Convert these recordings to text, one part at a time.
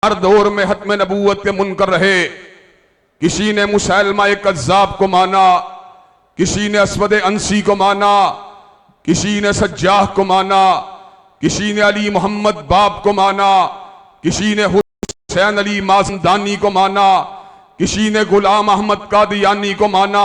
हर दौर में हत्म नबूवत के मुनकर रहे। किसी ने मुसैलमा कज़्ज़ाब को माना, किसी ने अस्वद अंसी को माना, किसी ने सज्जाह को माना, किसी ने अली मोहम्मद बाब को माना, किसी ने हुसैन अली माज़दानी को माना, किसी ने गुलाम अहमद कादियानी को माना।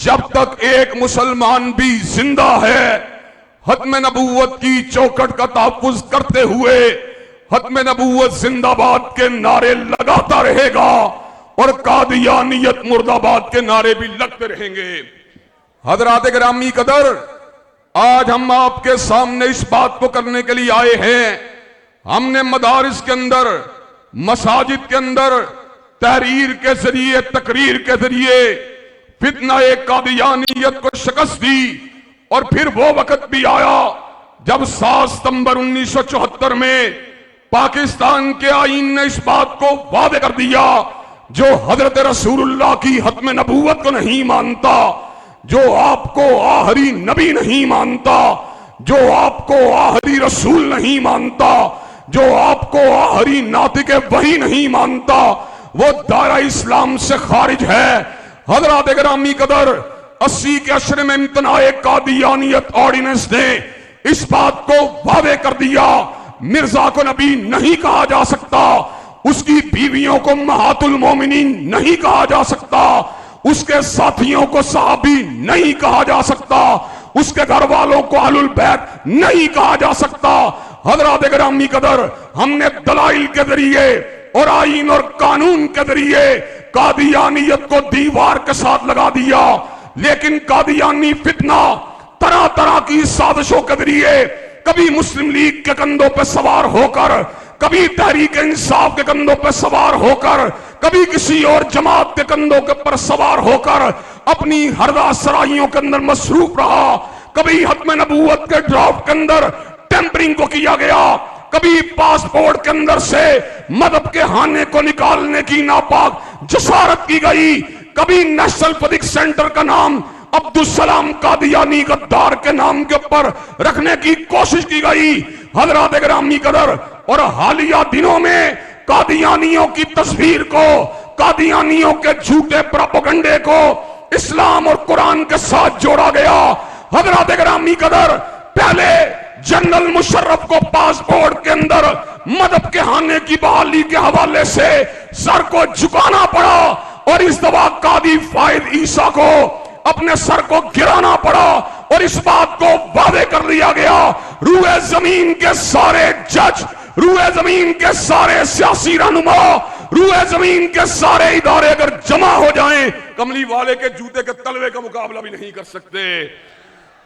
जब तक एक मुसलमान भी जिंदा है, हत्म नबूवत की चौखट का तहफ्फुज करते हुए हत्म नबूवत जिंदाबाद के नारे लगाता रहेगा और कादियानियत मुर्दाबाद के नारे भी लगते रहेंगे। हजरात गिरामी कदर, आज हम आपके सामने इस बात को करने के लिए आए हैं। हमने मदारिस के अंदर, मसाजिद के अंदर तहरीर के जरिए, तकरीर के जरिए फितना कादियानियत को शिकस्त दी। और फिर वो वक्त भी आया जब 7 सितंबर 1974 में पाकिस्तान के आईन ने इस बात को वादे कर दिया, जो हजरत रसूलुल्लाह की हत्म नबूवत को नहीं मानता, जो आपको आखिरी नबी नहीं मानता, जो आपको आखिरी रसूल नहीं मानता, जो आपको आखिरी नातिक वही नहीं मानता, वो दायरा इस्लाम से खारिज है। हजरात गिरामी कदर, 80 के अशरे में इम्तनाए कादियानियत ऑर्डिनेंस ने इस बात को वादे कर दिया, मिर्जा को नबी नहीं कहा जा सकता, उसकी बीवियों को महातुल मोमिनीन नहीं कहा जा सकता, उसके साथियों को सहाबी नहीं कहा जा सकता, उसके घर वालों को अहलुल बैत नहीं कहा जा सकता। हजरात गिरामी कदर, हमने दलाइल के जरिए और आईन और कानून के जरिए कादियानियत को दीवार के साथ लगा दिया। लेकिन कादियानी फितना तरह तरह की साजिशों के जरिए कभी मुस्लिम लीग के कंधों पर सवार होकर, कभी तहरीक इंसाफ के कंधों पर सवार होकर, कभी किसी और जमात के कंधों के पर सवार होकर अपनी हरदा सराइयों के अंदर मसरूफ रहा। कभी हत्म नबूवत के ड्राफ्ट के अंदर टेम्परिंग को किया गया, कभी पासपोर्ट के अंदर से मदद के हाने को निकालने की नापाक जसारत की गई, कभी नेशनल पब्लिक सेंटर का नाम अब्दुल सलाम कादियानी गद्दार के नाम के ऊपर रखने की कोशिश की गई। हजरात गिरामी कदर, और हालिया दिनों में कादियानियों की तस्वीर को, कादियानियों के झूठे प्रोपेगेंडे को इस्लाम और कुरान के साथ जोड़ा गया। हजरात गिरामी कदर, पहले जनरल मुशर्रफ को पासपोर्ट के अंदर मदद के हाने की बहाली के हवाले से सर को झुकाना पड़ा, और इस दफा कादी फायद ईसा को अपने सर को गिराना पड़ा, और इस बात को वादे कर दिया गया, रूए जमीन के सारे जज, रूए जमीन के सारे सियासी रहनुमा, रूए जमीन के सारे इदारे अगर जमा हो जाएं, कमली वाले के जूते के तलवे का मुकाबला भी नहीं कर सकते।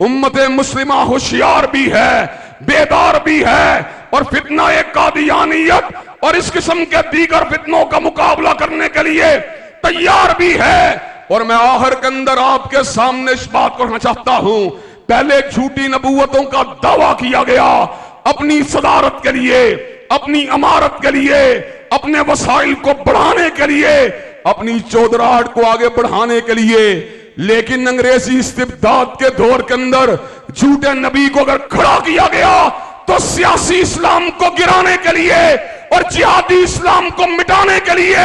उम्मत मुस्लिमा होशियार भी है, बेदार भी है, और फितना कादियानियत और इस किस्म के दीगर फितनों का मुकाबला करने के लिए तैयार भी है। और मैं आखिर के अंदर आपके सामने इस बात को कहना चाहता हूं, पहले झूठी नबूवतों का दावा किया गया अपनी सदारत के लिए, अपनी अमारत के लिए, अपने वसाइल को बढ़ाने के लिए, अपनी चौधराहट को आगे बढ़ाने के लिए। लेकिन अंग्रेजी इस्तिबदाद के दौर के अंदर झूठे नबी को अगर खड़ा किया गया तो सियासी इस्लाम को गिराने के लिए और जिहादी इस्लाम को मिटाने के लिए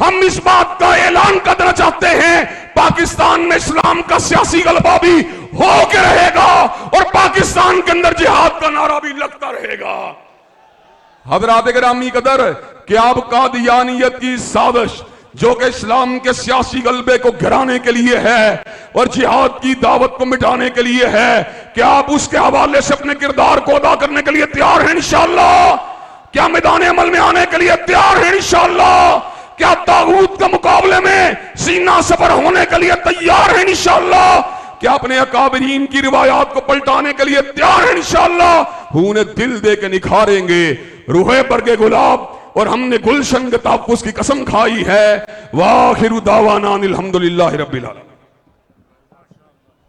हम इस बात का ऐलान करना चाहते हैं, पाकिस्तान में इस्लाम का सियासी गलबा भी हो के रहेगा और पाकिस्तान के अंदर जिहाद का नारा भी लगता रहेगा। हजरात गिरामी कदर, क्या अब कादियानियत की साजिश जो कि इस्लाम के सियासी गलबे को गिराने के लिए है और जिहाद की दावत को मिटाने के लिए है, क्या आप उसके हवाले से अपने किरदार को अदा करने के लिए तैयार हैं इंशाअल्लाह? क्या मैदान अमल में आने के लिए तैयार हैं इंशाअल्लाह? क्या तागूत के मुकाबले में सीना सबर होने के लिए तैयार हैं इंशाअल्लाह? क्या अपने अकाबरीन की रिवायात को पलटाने के लिए तैयार हैं इंशाअल्लाह? खून दिल दे के निखारेंगे रूहे बरगे गुलाब, और हमने गुलशन के तहफ्फुज़ की कसम खाई है। वाखिरु दावाना अनिल हम्दुलिल्लाहि रब्बिल आलमीन।